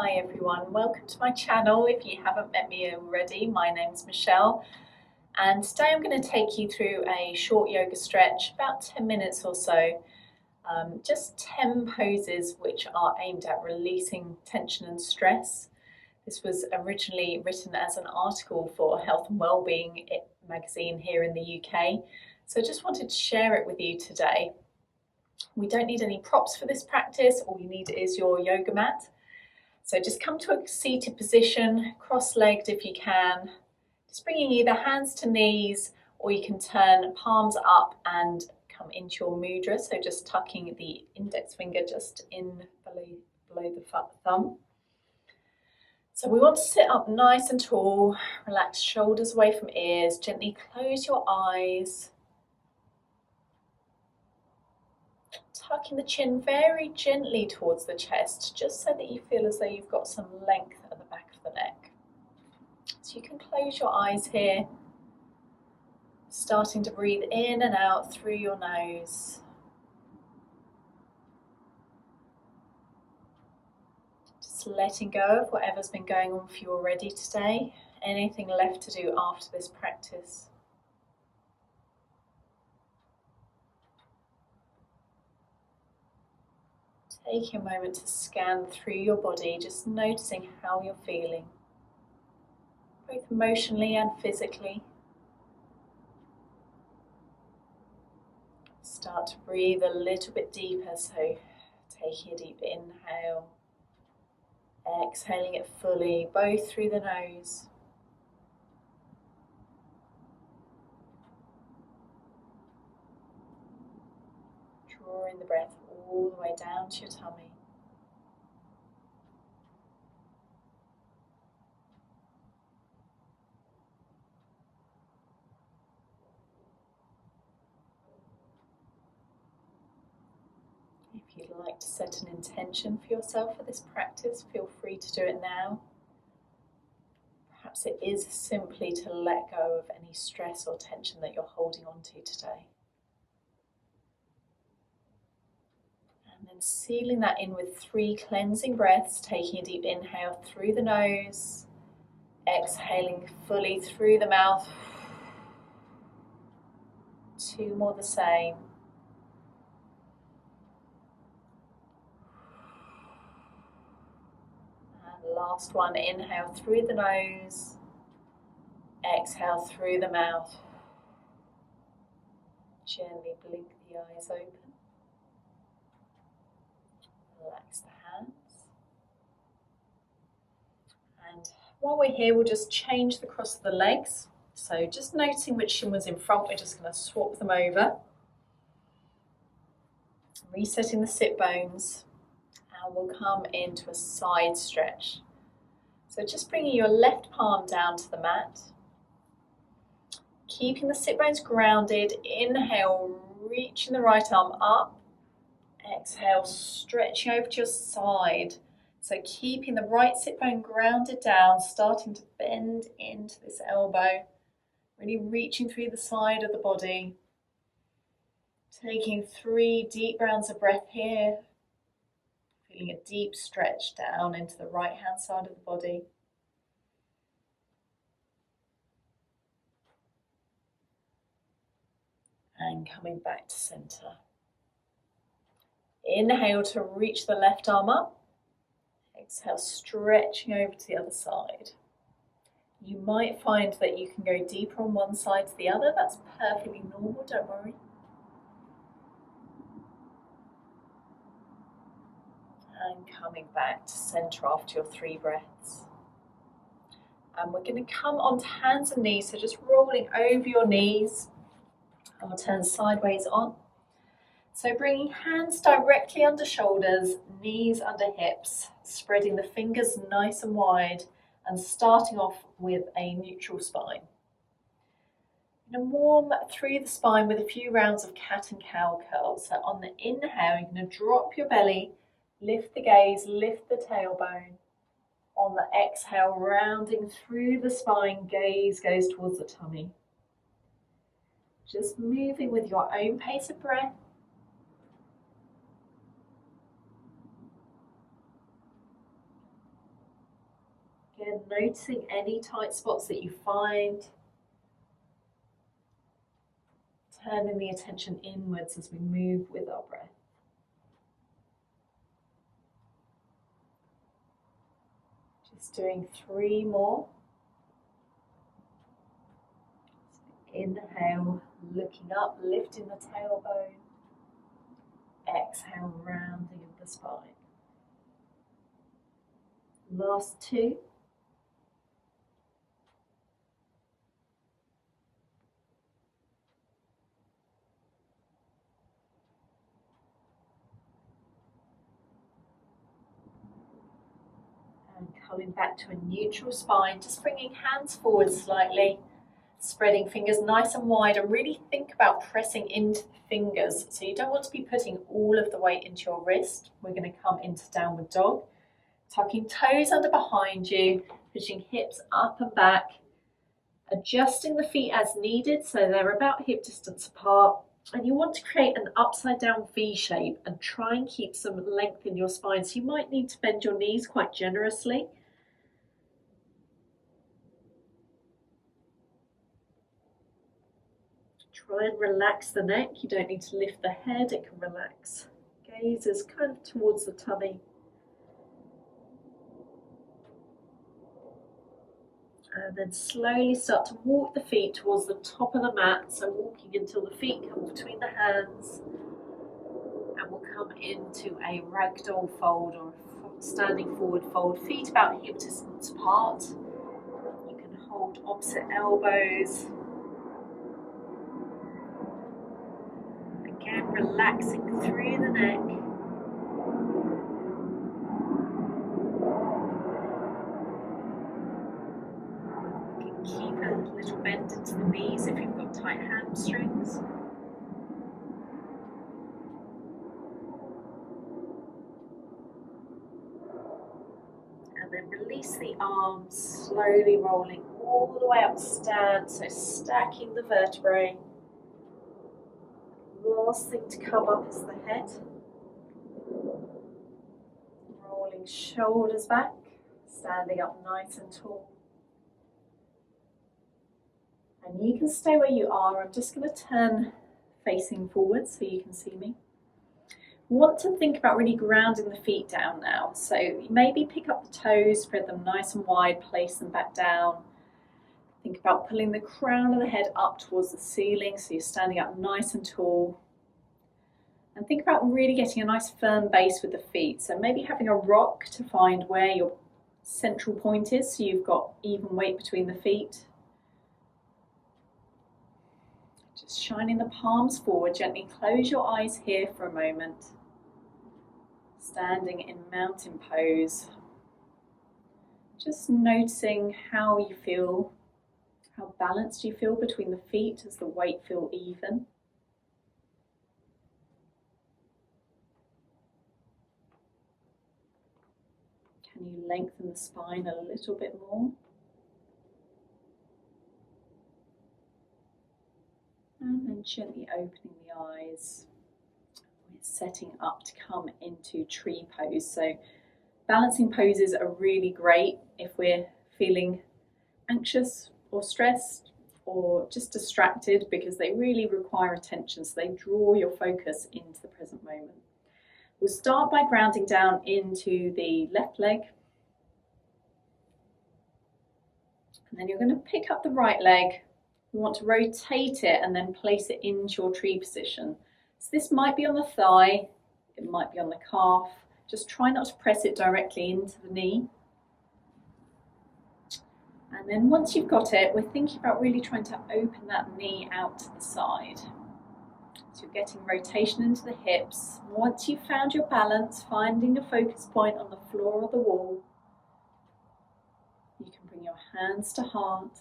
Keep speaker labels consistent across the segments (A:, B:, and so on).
A: Hi everyone, welcome to my channel. If you haven't met me already, my name's Michelle, and today I'm going to take you through a short yoga stretch, about 10 minutes or so. Just 10 poses which are aimed at releasing tension and stress. This was originally written as an article for Health Wellbeing Magazine here in the UK, so I just wanted to share it with you today. We don't need any props for this practice. All you need is your yoga mat. So just come to a seated position, cross-legged if you can. Just bringing either hands to knees, or you can turn palms up and come into your mudra. So just tucking the index finger just in below the thumb. So we want to sit up nice and tall, relax shoulders away from ears, gently close your eyes. Tucking the chin very gently towards the chest, just so that you feel as though you've got some length at the back of the neck. So you can close your eyes here, starting to breathe in and out through your nose. Just letting go of whatever's been going on for you already today, anything left to do after this practice. Taking a moment to scan through your body, just noticing how you're feeling, both emotionally and physically. Start to breathe a little bit deeper, so taking a deep inhale, exhaling it fully, both through the nose. Drawing the breath all the way down to your tummy. If you'd like to set an intention for yourself for this practice, feel free to do it now. Perhaps it is simply to let go of any stress or tension that you're holding on to today. And then sealing that in with 3 cleansing breaths, taking a deep inhale through the nose, exhaling fully through the mouth. 2 more the same. And last one, inhale through the nose, exhale through the mouth. Gently blink the eyes open. Relax the hands. And while we're here, we'll just change the cross of the legs. So just noticing which shin was in front, we're just going to swap them over. Resetting the sit bones. And we'll come into a side stretch. So just bringing your left palm down to the mat. Keeping the sit bones grounded. Inhale, reaching the right arm up. Exhale, stretching over to your side. So keeping the right sit bone grounded down, starting to bend into this elbow. Really reaching through the side of the body. Taking 3 deep rounds of breath here. Feeling a deep stretch down into the right hand side of the body. And coming back to center. Inhale to reach the left arm up. Exhale, stretching over to the other side. You might find that you can go deeper on one side to the other. That's perfectly normal, don't worry. And coming back to center after your 3 breaths. And we're going to come onto hands and knees, so just rolling over your knees. I'll turn sideways on. So bringing hands directly under shoulders, knees under hips, spreading the fingers nice and wide, and starting off with a neutral spine. You're going to warm through the spine with a few rounds of cat and cow curls. So on the inhale, you're going to drop your belly, lift the gaze, lift the tailbone. On the exhale, rounding through the spine, gaze goes towards the tummy. Just moving with your own pace of breath. Noticing any tight spots that you find. Turning the attention inwards as we move with our breath. Just doing 3 more. Inhale, looking up, lifting the tailbone. Exhale, rounding of the spine. Last 2. And coming back to a neutral spine, just bringing hands forward slightly, spreading fingers nice and wide, and really think about pressing into the fingers. So you don't want to be putting all of the weight into your wrist. We're going to come into downward dog, tucking toes under behind you, pushing hips up and back, adjusting the feet as needed so they're about hip distance apart. And you want to create an upside down V shape and try and keep some length in your spine. So you might need to bend your knees quite generously. Try and relax the neck. You don't need to lift the head, it can relax. Gaze is kind of towards the tummy. And then slowly start to walk the feet towards the top of the mat. So walking until the feet come between the hands. And we'll come into a ragdoll fold or standing forward fold. Feet about hip distance apart. You can hold opposite elbows. Again, relaxing through the neck. Keep a little bend into the knees if you've got tight hamstrings. And then release the arms, slowly rolling all the way up to stand, so stacking the vertebrae. Last thing to come up is the head. Rolling shoulders back, standing up nice and tall. And you can stay where you are. I'm just going to turn facing forward so you can see me. Want to think about really grounding the feet down now. So maybe pick up the toes, spread them nice and wide, place them back down. Think about pulling the crown of the head up towards the ceiling so you're standing up nice and tall. And think about really getting a nice firm base with the feet. So maybe having a rock to find where your central point is so you've got even weight between the feet. Just shining the palms forward, gently close your eyes here for a moment. Standing in mountain pose. Just noticing how you feel, how balanced you feel between the feet. Does the weight feel even? Can you lengthen the spine a little bit more? And then gently opening the eyes. We're setting up to come into tree pose. So balancing poses are really great if we're feeling anxious or stressed or just distracted, because they really require attention. So they draw your focus into the present moment. We'll start by grounding down into the left leg. And then you're going to pick up the right leg. We want to rotate it and then place it into your tree position. So this might be on the thigh, it might be on the calf. Just try not to press it directly into the knee. And then once you've got it, we're thinking about really trying to open that knee out to the side. So you're getting rotation into the hips. Once you've found your balance, finding a focus point on the floor or the wall, you can bring your hands to heart.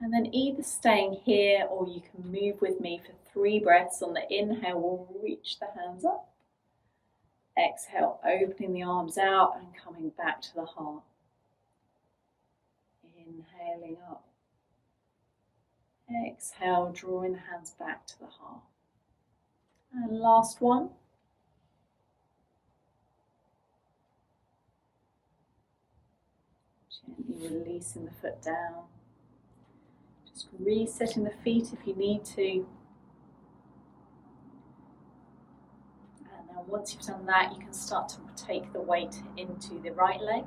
A: And then either staying here or you can move with me for 3 breaths. On the inhale, we'll reach the hands up. Exhale, opening the arms out and coming back to the heart. Inhaling up. Exhale, drawing the hands back to the heart. And last one. Gently releasing the foot down. Just resetting the feet if you need to. And now once you've done that, you can start to take the weight into the right leg.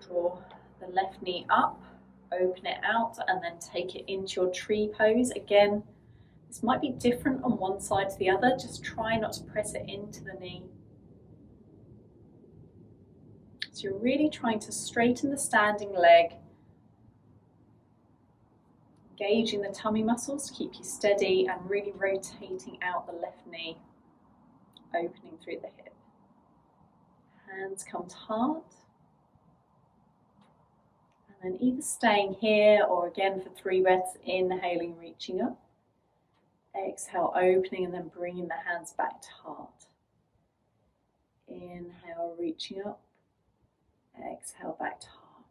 A: Draw the left knee up, open it out, and then take it into your tree pose. Again, this might be different on one side to the other. Just try not to press it into the knee. So you're really trying to straighten the standing leg, engaging the tummy muscles to keep you steady and really rotating out the left knee, opening through the hip. Hands come to heart. And then either staying here or again for 3 breaths, inhaling, reaching up. Exhale, opening, and then bringing the hands back to heart. Inhale, reaching up. Exhale, back to heart.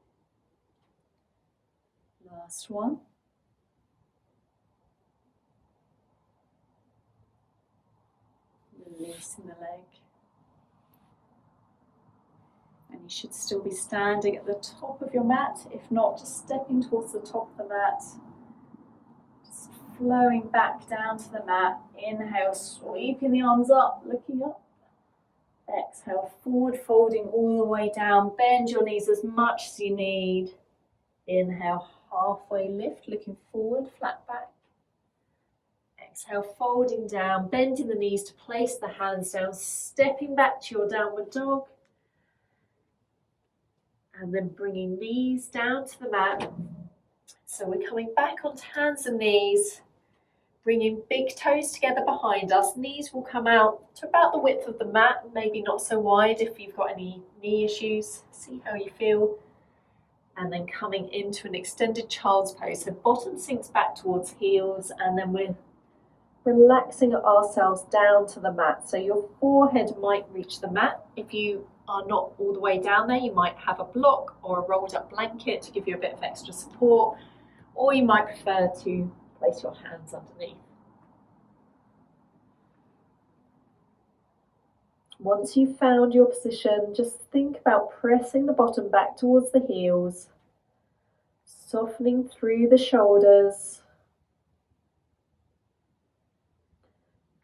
A: Last one. Releasing the leg. And you should still be standing at the top of your mat. If not, just stepping towards the top of the mat. Just flowing back down to the mat. Inhale, sweeping the arms up, looking up. Exhale, forward folding all the way down. Bend your knees as much as you need. Inhale, halfway lift, looking forward, flat back. Exhale, folding down, bending the knees to place the hands down, stepping back to your downward dog. And then bringing knees down to the mat. So we're coming back onto hands and knees, bringing big toes together behind us. Knees will come out to about the width of the mat, maybe not so wide if you've got any knee issues. See how you feel. And then coming into an extended child's pose. So bottom sinks back towards heels, and then we're relaxing ourselves down to the mat. So your forehead might reach the mat. If you are not all the way down there, you might have a block or a rolled up blanket to give you a bit of extra support, or you might prefer to place your hands underneath. Once you've found your position, just think about pressing the bottom back towards the heels, softening through the shoulders,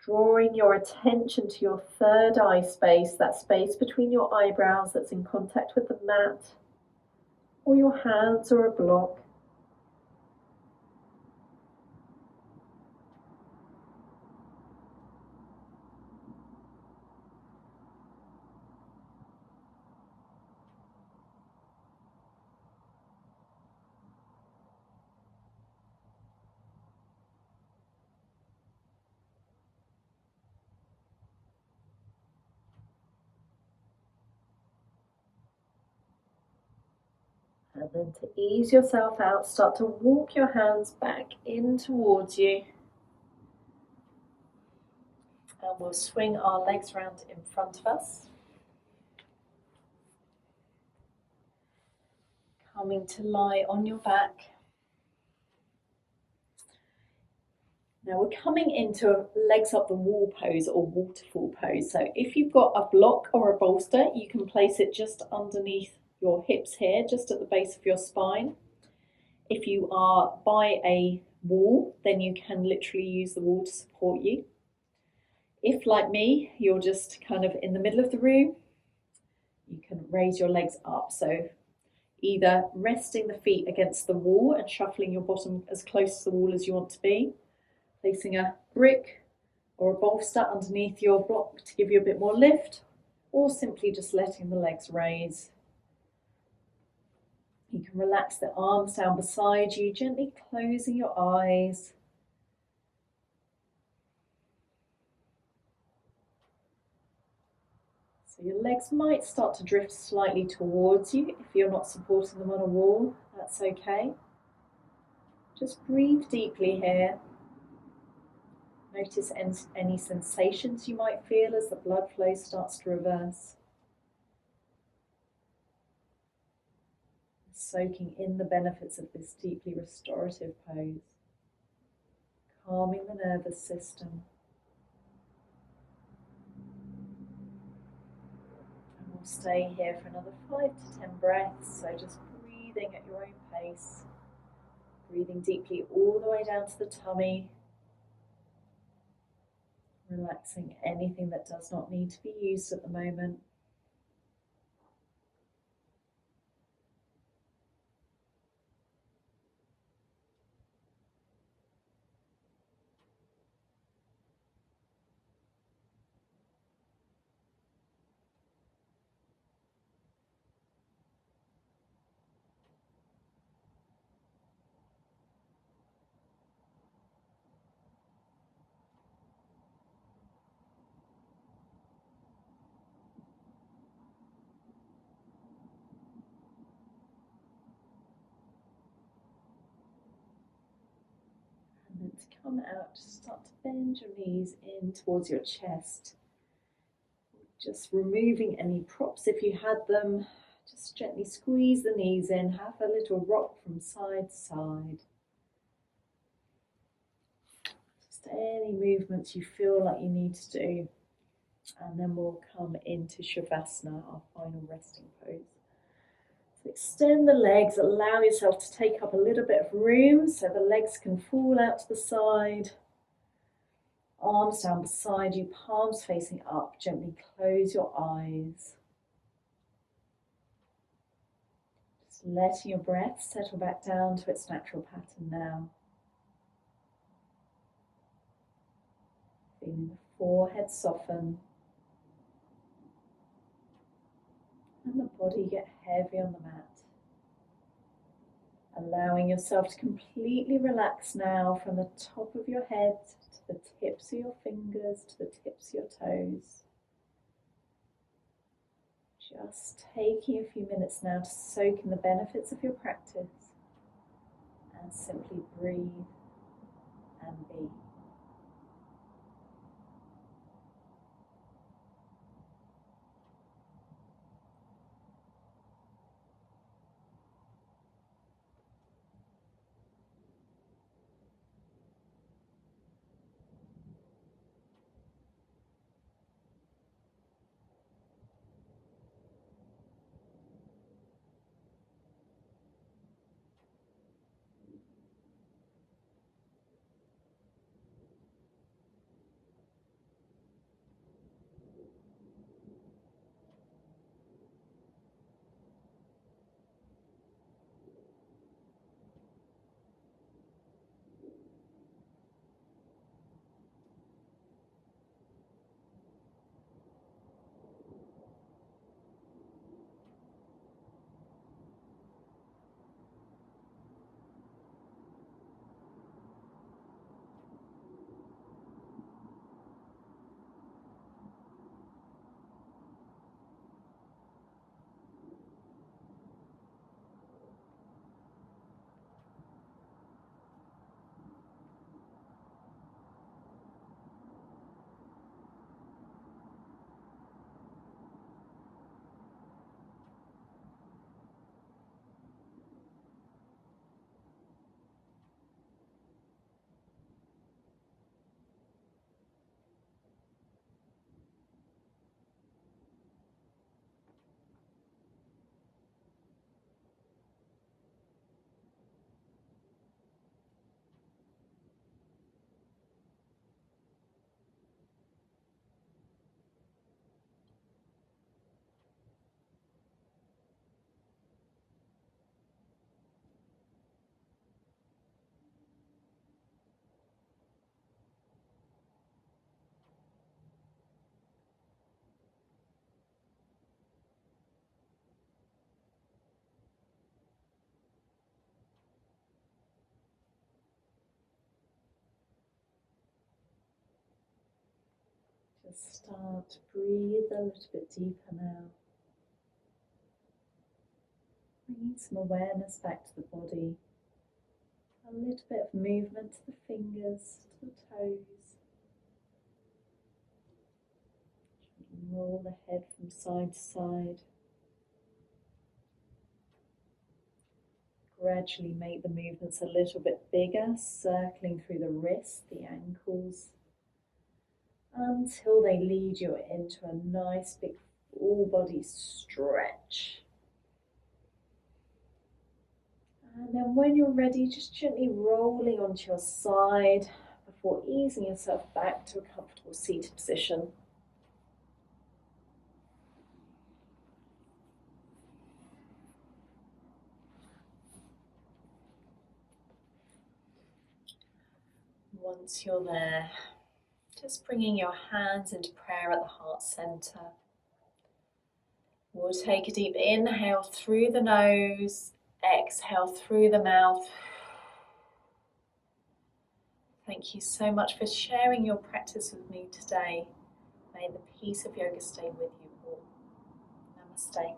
A: drawing your attention to your third eye space, that space between your eyebrows that's in contact with the mat, or your hands or a block. And then to ease yourself out, start to walk your hands back in towards you. And we'll swing our legs round in front of us. Coming to lie on your back. Now we're coming into a legs up the wall pose or waterfall pose. So if you've got a block or a bolster, you can place it just underneath your hips here, just at the base of your spine. If you are by a wall, then you can literally use the wall to support you. If, like me, you're just kind of in the middle of the room, you can raise your legs up. So either resting the feet against the wall and shuffling your bottom as close to the wall as you want to be, placing a brick or a bolster underneath your block to give you a bit more lift, or simply just letting the legs raise. You can relax the arms down beside you, gently closing your eyes. So your legs might start to drift slightly towards you if you're not supporting them on a wall. That's okay. Just breathe deeply here. Notice any sensations you might feel as the blood flow starts to reverse. Soaking in the benefits of this deeply restorative pose. Calming the nervous system. And We'll stay here for another 5 to 10 breaths, so just breathing at your own pace, breathing deeply all the way down to the tummy, relaxing anything that does not need to be used at the moment. And then to come out, just start to bend your knees in towards your chest. Just removing any props if you had them. Just gently squeeze the knees in, have a little rock from side to side. Just any movements you feel like you need to do. And then we'll come into Shavasana, our final resting pose. So extend the legs, allow yourself to take up a little bit of room so the legs can fall out to the side. Arms down beside you, palms facing up. Gently close your eyes. Just letting your breath settle back down to its natural pattern now. Feeling the forehead soften. And the body get heavy on the mat. Allowing yourself to completely relax now from the top of your head to the tips of your fingers, to the tips of your toes. Just taking a few minutes now to soak in the benefits of your practice and simply breathe and be. Just start to breathe a little bit deeper now. Bring some awareness back to the body. A little bit of movement to the fingers, to the toes. Roll the head from side to side. Gradually make the movements a little bit bigger, circling through the wrists, the ankles, until they lead you into a nice big Full body stretch. And then when you're ready, just gently rolling onto your side before easing yourself back to a comfortable seated position. Once you're there, just bringing your hands into prayer at the heart center. We'll take a deep inhale through the nose, exhale through the mouth. Thank you so much for sharing your practice with me today. May the peace of yoga stay with you all. Namaste.